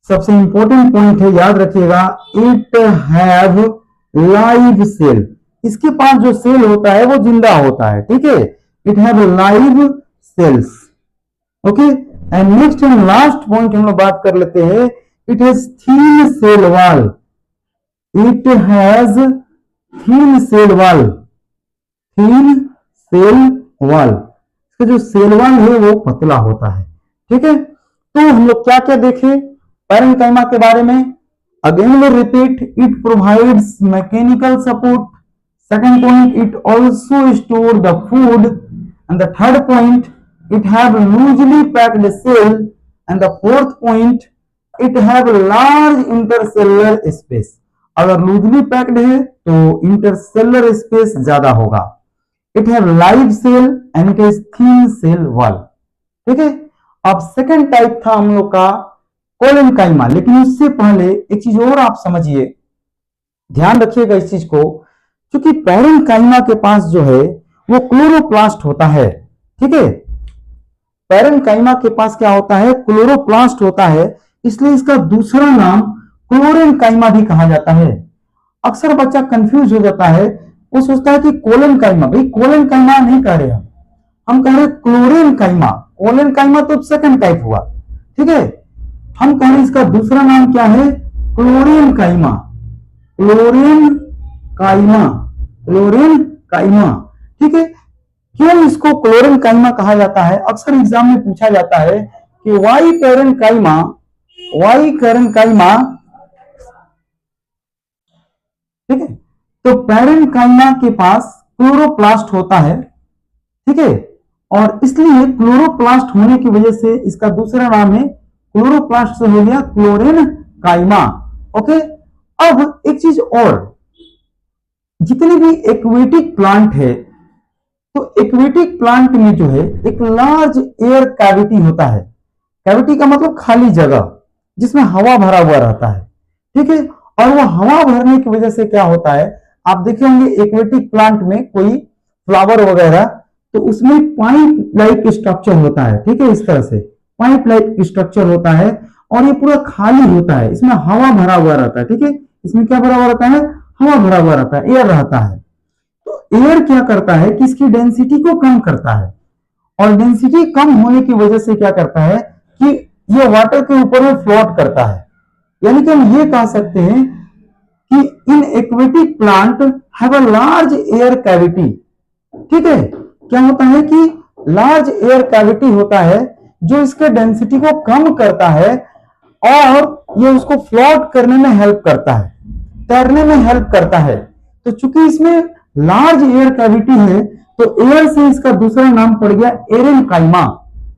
सबसे इंपॉर्टेंट पॉइंट है, याद रखिएगा, इट हैव लाइव सेल। इसके पास जो सेल होता है वो जिंदा होता है। ठीक है, it have live cells. Okay, and next and last point हम लोग बात कर लेते हैं, it has thin cell wall. It has thin cell wall. Thin cell wall, इसका जो सेल वॉल है वो पतला होता है। ठीक है, तो हम लोग क्या क्या देखे पैरेन्काइमा के बारे में। Again we repeat, it provides mechanical support. Second point, it also store the food. And the third point, it have loosely packed cell. And the fourth point, it have large intercellular space. अगर लूजली पैक्ड है तो इंटरसेलुलर स्पेस ज्यादा होगा। It have live cell and it is thin cell wall. ठीक है, अब सेकंड टाइप था हम लोग का कोलेनकाइमा। लेकिन उससे पहले एक चीज और आप समझिए, ध्यान रखिएगा इस चीज को, क्योंकि पैरेन्काइमा के पास जो है वो क्लोरोप्लास्ट होता है। ठीक है, पैरेन्काइमा के पास क्या होता है, क्लोरोप्लास्ट होता है, इसलिए इसका दूसरा नाम क्लोरेनकाइमा भी कहा जाता है। अक्सर बच्चा कंफ्यूज हो जाता है, वो सोचता है कि कोलेनकाइमा, भाई कोलेनकाइमा नहीं कह रहे हम कह रहे क्लोरेनकाइमा। कोलेनकाइमा तो सेकंड टाइप हुआ। ठीक है, हम कह रहे इसका दूसरा नाम क्या है, क्लोरेनकाइमा। Chlorenchyma, chlorenchyma. ठीक है, क्यों इसको क्लोरेनकाइमा कहा जाता है, अक्सर एग्जाम में पूछा जाता है कि वाई पैरेन्काइमा, वाई पैरेन्काइमा। ठीक है, तो पैरेन्काइमा के पास क्लोरोप्लास्ट होता है। ठीक है, और इसलिए क्लोरोप्लास्ट होने की वजह से इसका दूसरा नाम है, क्लोरोप्लास्ट से हो गया क्लोरेनकाइमा। ओके, अब एक चीज और, जितने भी एक्वेटिक प्लांट है तो एक्वेटिक प्लांट में जो है एक लार्ज एयर कैविटी होता है। कैविटी का मतलब खाली जगह जिसमें हवा भरा हुआ रहता है, ठीक है। और वो हवा भरने की वजह से क्या होता है, आप देखे होंगे एक्वेटिक प्लांट में कोई फ्लावर वगैरह, तो उसमें पाइप लाइक स्ट्रक्चर होता है, ठीक है। इस तरह से पाइप लाइक स्ट्रक्चर होता है और ये पूरा खाली होता है, इसमें हवा भरा हुआ रहता है, ठीक है। इसमें क्या भरा हुआ रहता है, हवा भरा हुआ रहता है, एयर रहता है। तो एयर क्या करता है कि इसकी डेंसिटी को कम करता है, और डेंसिटी कम होने की वजह से क्या करता है कि ये वाटर के ऊपर में फ्लोट करता है। यानी कि हम ये कह सकते हैं कि in aquatic plant have a large air cavity, ठीक है। क्या होता है कि लार्ज एयर कैविटी होता है जो इसके डेंसिटी को कम करता है और ये उसको फ्लोट करने में हेल्प करता है, तैरने में हेल्प करता है। तो चूंकि इसमें लार्ज एयर कैविटी है तो एयर से इसका दूसरा नाम पड़ गया एरेनकाइमा,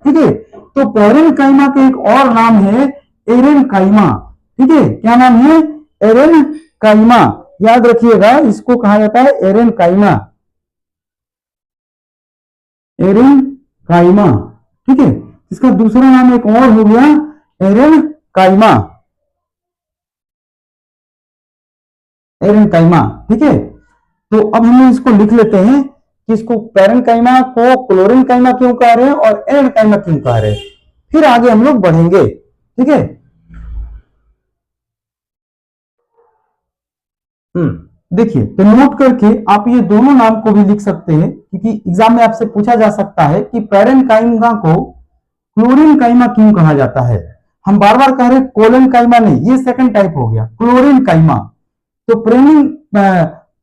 ठीक है। तो पेरेनकाइमा का एक और नाम है एरेनकाइमा, ठीक है। क्या नाम है, एरेनकाइमा। याद रखिएगा, इसको कहा जाता है एरेनकाइमा, एरेनकाइमा, ठीक है। इसका दूसरा नाम एक और हो गया एरेनकाइमा, एरेनकाइमा, ठीक है। तो अब हम इसको लिख लेते हैं कि इसको पेरेनकाइमा को क्लोरेनकाइमा क्यों कह रहे हैं और एरेनकाइमा क्यों कह रहे हैं, फिर आगे हम लोग बढ़ेंगे, ठीक है। देखिए, तो नोट करके आप ये दोनों नाम को भी लिख सकते हैं, क्योंकि एग्जाम में आपसे पूछा जा सकता है कि पेरेनकाइमा को क्लोरेनकाइमा क्यों कहा जाता है। हम बार बार कह रहे हैं कोलेनकाइमा नहीं, ये सेकंड टाइप हो गया क्लोरेनकाइमा। तो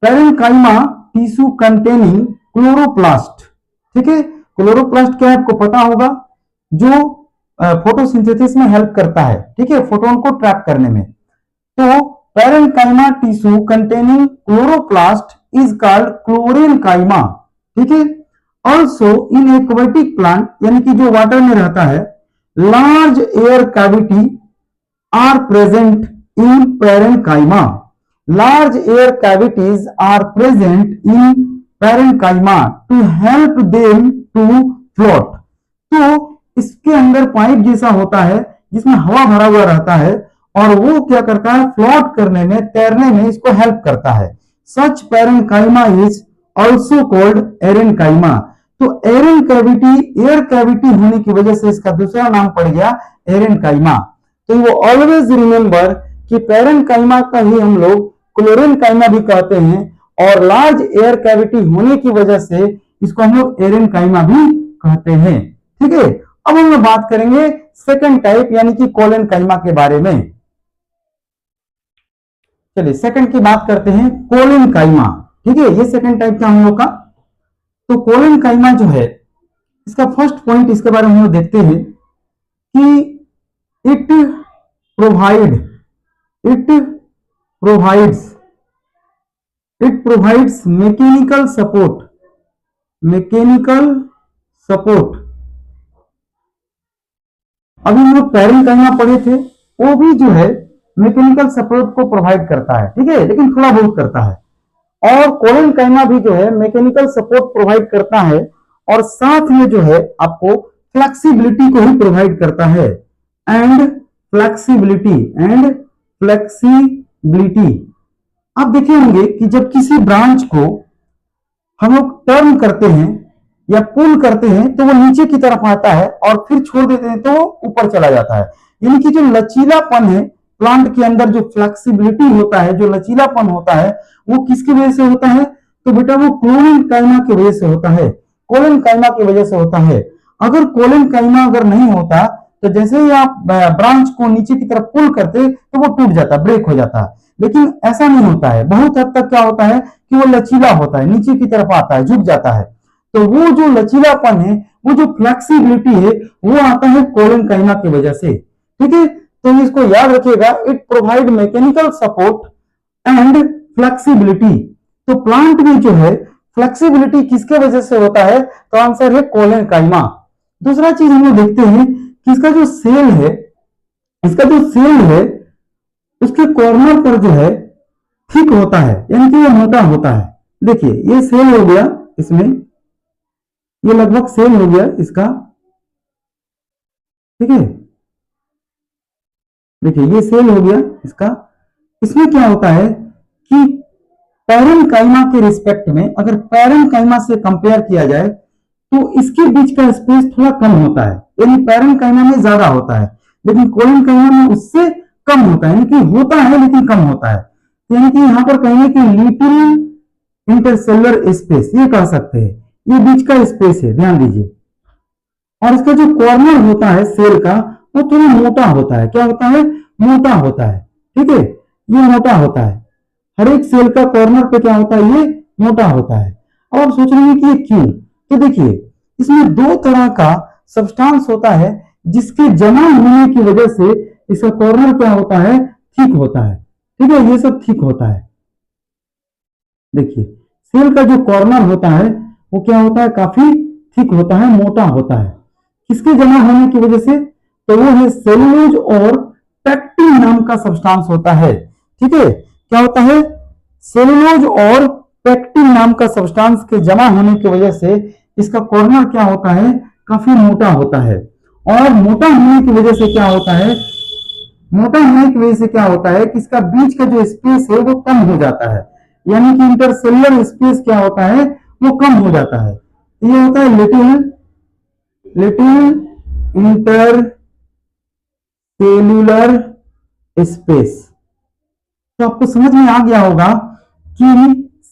पेरेनकाइमा टिश्यू कंटेनिंग क्लोरोप्लास्ट, ठीक है। क्लोरोप्लास्ट क्या है आपको पता होगा, जो फोटोसिंथेसिस में हेल्प करता है, ठीक है, फोटोन को ट्रैप करने में। तो parenchyma tissue containing chloroplast is called chlorenchyma, ठीक है। ऑल्सो इन एक्वेटिक प्लांट, यानी कि जो वाटर में रहता है, large air cavity are present in parenchyma, large air cavities are present in parenchyma to help them to float. तो इसके अंदर पाइप जैसा होता है जिसमें हवा भरा हुआ रहता है और वो क्या करता है, फ्लोट करने में, तैरने में इसको हेल्प करता है। Such parenchyma is also called aerenchyma. तो एरेन कैविटी, एयर कैविटी होने की वजह से इसका दूसरा नाम पड़ गया एरेनकाइमा। तो वो ऑलवेज रिमेंबर कि पेरेनकाइमा का ही हम लोग क्लोरेनकाइमा भी कहते हैं, और लार्ज एयर कैविटी होने की वजह से इसको हम लोग एरेनकाइमा भी कहते हैं, ठीक है। अब हम लोग बात करेंगे सेकंड टाइप यानी कि कोलेनकाइमा के बारे में। चलिए सेकंड की बात करते हैं, कोलेनकाइमा, ठीक है। ये सेकंड टाइप का हम लोग का। तो कोलेनकाइमा जो है, इसका फर्स्ट पॉइंट इसके बारे में हम लोग देखते हैं कि इट प्रोवाइड्स मैकेनिकल सपोर्ट। अभी हम लोग पेरेनकाइमा पढ़े थे, वो भी जो है मैकेनिकल सपोर्ट को प्रोवाइड करता है, ठीक है, लेकिन थोड़ा बहुत करता है। और कोलेनकाइमा भी जो है मैकेनिकल सपोर्ट प्रोवाइड करता है और साथ में जो है आपको फ्लेक्सिबिलिटी को ही प्रोवाइड करता है। एंड फ्लेक्सिबिलिटी आप देखे होंगे कि जब किसी ब्रांच को हम लोग टर्न करते हैं या पुल करते हैं तो वो नीचे की तरफ आता है और फिर छोड़ देते हैं तो वो ऊपर चला जाता है। यानी कि जो लचीलापन है प्लांट के अंदर, जो फ्लेक्सिबिलिटी होता है, जो लचीलापन होता है, वो किसकी वजह से होता है, तो बेटा वो कोलेनकाइमा की वजह से होता है, कोलेनकाइमा की वजह से होता है। अगर कोलेनकाइमा अगर नहीं होता तो जैसे ही आप ब्रांच को नीचे की तरफ पुल करते तो वो टूट जाता, ब्रेक हो जाता। लेकिन ऐसा नहीं होता है, बहुत हद तक क्या होता है कि वो लचीला होता है, नीचे की तरफ आता है, झुक जाता है। तो वो जो लचीलापन है, वो जो फ्लेक्सिबिलिटी है, वो आता है कोलेनकाइमा की वजह से, ठीक है। तो इसको याद रखिएगा, it provide mechanical support and flexibility. तो प्लांट में जो है फ्लेक्सिबिलिटी किसके वजह से होता है, तो आंसर है कोलेनकाइमा। दूसरा चीज हम लोग देखते हैं कि इसका जो सेल है, उसके कॉर्नर पर जो है थिक होता है, यानी कि वो मोटा होता है। देखिए ये सेल हो गया इसमें, ये लगभग सेल हो गया इसका, ठीक है। देखिए ये सेल हो गया इसका। इसमें क्या होता है कि पैरेन्काइमा के रिस्पेक्ट में अगर पैरेन्काइमा से कंपेयर किया जाए तो इसके बीच का स्पेस थोड़ा कम होता है, यानी पैरेन्काइमा में ज्यादा होता है लेकिन कोलेनकाइमा में उससे कम होता है, यानी कि होता है लेकिन कम होता है। यानी कि यहां पर कहेंगे कि लिटिल इंटरसेलुलर स्पेस, ये कह सकते हैं, ये बीच का स्पेस है, ध्यान दीजिए। और इसका जो कॉर्नर होता है सेल का वो थोड़ा मोटा होता है। क्या होता है? मोटा होता है, ठीक है, ये मोटा होता है। हर एक सेल का कॉर्नर पे क्या होता है? ये मोटा होता है। अब आप सोच रहे हैं कि ये क्यों? तो देखिए इसमें दो तरह का सब्सटेंस होता है जिसके जमा होने की वजह से इसका कॉर्नर क्या होता है? थिक होता है, ठीक है, ये सब थिक होता है। देखिए सेल का जो कॉर्नर होता है वो क्या होता है? काफी थिक होता है, मोटा होता है। किसके जमा होने की वजह से? तो वो है सेलुलोज और पेक्टिन नाम का सब्सटेंस होता है, ठीक है। क्या होता है? सेलुलोज और पेक्टिन नाम का सब्सटेंस के जमा होने की वजह से इसका कॉर्नर क्या होता है? काफी मोटा होता है। और मोटा होने की वजह से क्या होता है? मोटा होने की वजह से क्या होता है कि इसका बीच का जो स्पेस है वो कम हो जाता है, यानी कि इंटरसेलुलर स्पेस क्या होता है? वो कम हो जाता है। ये होता है लिटिल इंटरसेल्यूलर स्पेस। तो आपको समझ में आ गया होगा कि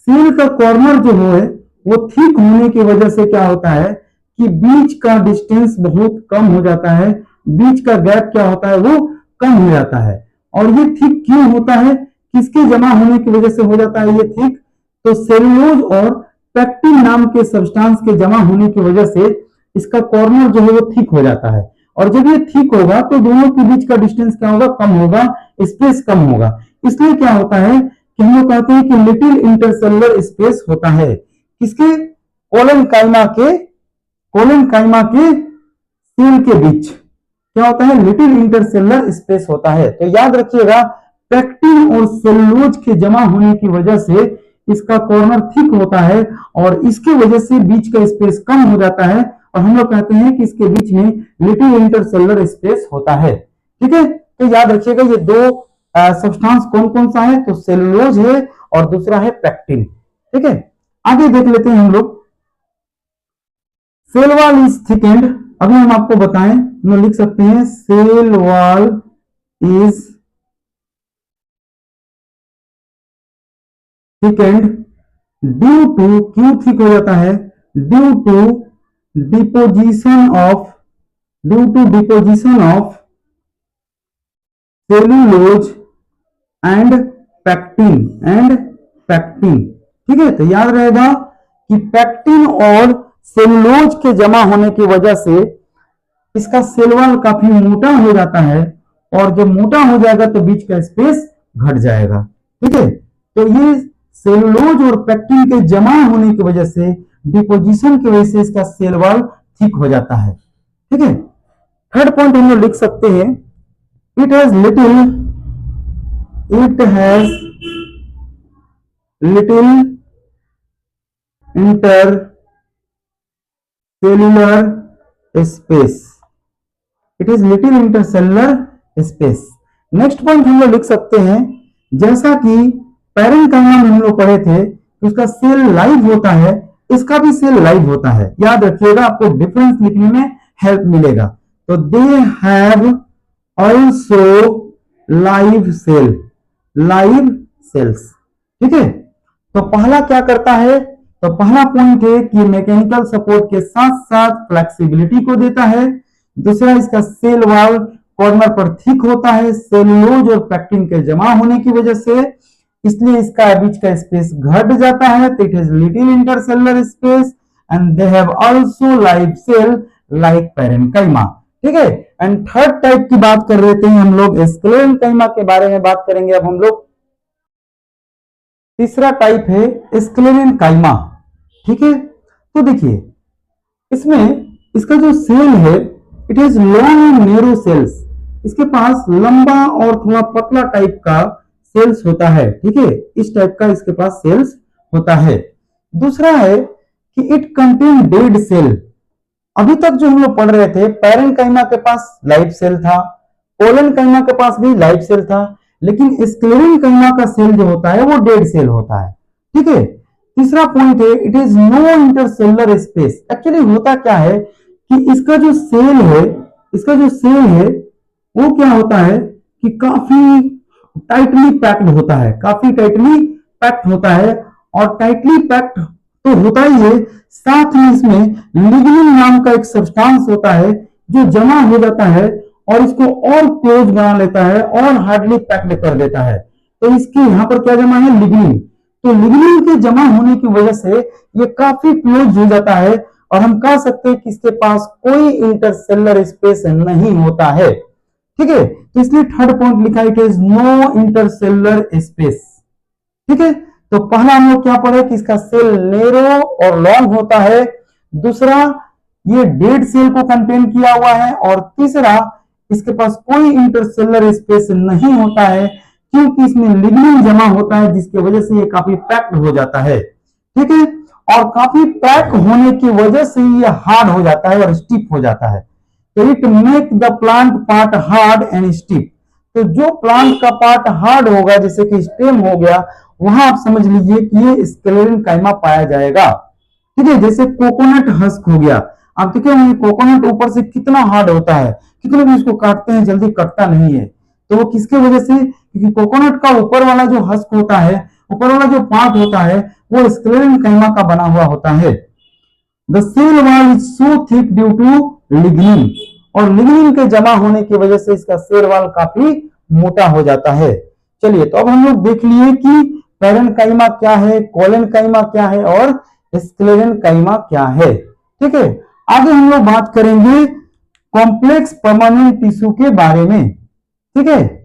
सेल का कॉर्नर जो है वो थिक होने की वजह से क्या होता है कि बीच का डिस्टेंस बहुत कम हो जाता है, बीच का गैप क्या होता है? वो कम हो जाता है। और ये थिक क्यों होता है? किसके जमा होने की वजह से हो जाता है ये थिक? तो सेलुलोज और पेक्टिन नाम के सब्सटेंस के जमा होने की वजह से इसका कॉर्नर जो है वो थिक हो जाता है। और जब ये थिक होगा तो दोनों के बीच का डिस्टेंस क्या होगा? कम होगा, स्पेस कम होगा। इसलिए क्या होता है कि हम लोग कहते हैं कि लिटिल इंटरसेलुलर स्पेस होता है। किसके? कोलेनकाइमा के सेल के बीच क्या होता है? लिटिल इंटरसेलुलर स्पेस होता है। तो याद रखिएगा पेक्टिन और सेलुलोज के जमा होने की वजह से इसका कॉर्नर थिक होता है और इसके वजह से बीच का स्पेस कम हो जाता है और हम लोग कहते हैं कि इसके बीच में लिटिल इंटरसेलुलर स्पेस होता है, ठीक है। तो याद रखिएगा ये दो सब्सटेंस कौन कौन सा है? तो सेलुलोज है और दूसरा है पेक्टिन, ठीक है। आगे देख लेते हैं हम लोग। सेल वॉल इज थिकेंड, अभी हम आपको बताएं, हम लिख सकते हैं cell wall is thickened due to, क्यों थिक हो जाता है? Due to deposition of cellulose and pectin, ठीक है। तो याद रहेगा कि पैक्टिन और सेलुलोज के जमा होने की वजह से इसका सेल वॉल काफी मोटा हो जाता है और जब मोटा हो जाएगा तो बीच का स्पेस घट जाएगा, ठीक है। तो ये सेलुलोज और पैक्टिन के जमा होने की वजह से, डिपोजिशन की वजह से इसका सेल वॉल थिक हो जाता है, ठीक है। थर्ड पॉइंट हम लोग लिख सकते हैं, it has little intercellular space, it is little intercellular space. Next point हम लोग लिख सकते हैं, जैसा कि पैरेन्काइमा में हम लोग पढ़े थे कि उसका सेल लाइव होता है, इसका भी सेल लाइव होता है। याद रखिएगा, आपको डिफरेंस लिखने में हेल्प मिलेगा। तो they have also live cells, ठीक है। तो पहला क्या करता है? तो पहला पॉइंट है कि मैकेनिकल सपोर्ट के साथ साथ फ्लेक्सिबिलिटी को देता है। दूसरा, इसका सेल वॉल कॉर्नर पर थिक होता है सेलुलोज और पैक्टिन के जमा होने की वजह से, इसलिए इसका बीच का स्पेस घट जाता है। तो it is little intercellular space and they have also live cell like parenchyma, ठीक है। एंड थर्ड टाइप की बात कर रहे थे हम लोग, स्क्लेरेन्काइमा के बारे में बात करेंगे अब हम लोग। तीसरा टाइप है स्क्लेरेन्काइमा, ठीक है। तो देखिए इसमें इसका जो सेल है, it has long and narrow cells, इसके पास लंबा और थोड़ा पतला टाइप का सेल्स होता है, ठीक है। इस टाइप का इसके पास सेल्स होता है। दूसरा है कि इट कंटेन डेड सेल। अभी तक जो हम लोग पढ़ रहे थे, पैरेन्काइमा के पास लाइव सेल था, कोलेनकाइमा के पास भी लाइव सेल था, लेकिन स्क्लेरेनकाइमा का सेल जो होता है वो डेड सेल होता है। ठीक है। तीसरा पॉइंट है, it is no intercellular space. Actually होता क्या है कि इसका जो सेल है वो क्या होता है कि काफी टाइटली पैक्ड होता है, काफी टाइटली पैक्ड होता है। और टाइटली पैक्ड तो होता ही है, साथ में इसमें लिग्निन नाम का एक सब्सटेंस होता है जो जमा हो जाता है और इसको और क्लोज बना लेता है और हार्डली पैक्ड कर देता है। तो इसके यहां पर क्या जमा है, लिग्निन। तो लिग्निन के जमा होने की वजह से ये काफी क्लोज हो जाता है और हम कह सकते हैं कि इसके पास कोई इंटरसेलुलर स्पेस नहीं होता है। ठीक है। तो इसलिए थर्ड पॉइंट लिखा है, it is no intercellular space. ठीक है। तो पहला हम लोग क्या पढ़े कि इसका सेल नेरो और लॉन्ग होता है, दूसरा ये डेड सेल को कंटेन किया हुआ है, और तीसरा इसके पास कोई इंटरसेलुलर स्पेस नहीं होता है क्योंकि इसमें लिग्निन जमा होता है जिसकी वजह से ये काफी पैक्ड हो जाता है। ठीक है। और काफी पैक होने की वजह से ये हार्ड हो जाता है और स्टिफ हो जाता है। तो it make the plant part hard and stiff. तो जो प्लांट का पार्ट हार्ड होगा, जैसे कि स्टेम हो गया, वहां आप समझ लीजिए कि ये स्क्लेरेनकाइमा पाया जाएगा। ठीक है। जैसे कोकोनट हस्क हो गया, आप देखिए कोकोनट ऊपर से कितना हार्ड होता है, कितने भी इसको काटते हैं जल्दी कटता नहीं है। तो वो किसके वजह से, क्योंकि कोकोनट का ऊपर वाला जो हस्क होता है, ऊपर वाला जो पार्ट होता है, वो स्क्लेरेनकाइमा का बना हुआ होता है। The cell wall is so thick due to lignin, और लिग्निन के जमा होने की वजह से इसका सेल वॉल काफी मोटा हो जाता है। चलिए, तो अब हम लोग देख लिए कि पैरेन्काइमा क्या है, कोलेनकाइमा क्या है और स्क्लेरेनकाइमा क्या है। ठीक है। आगे हम लोग बात करेंगे कॉम्प्लेक्स परमानेंट टिश्यू के बारे में। ठीक है।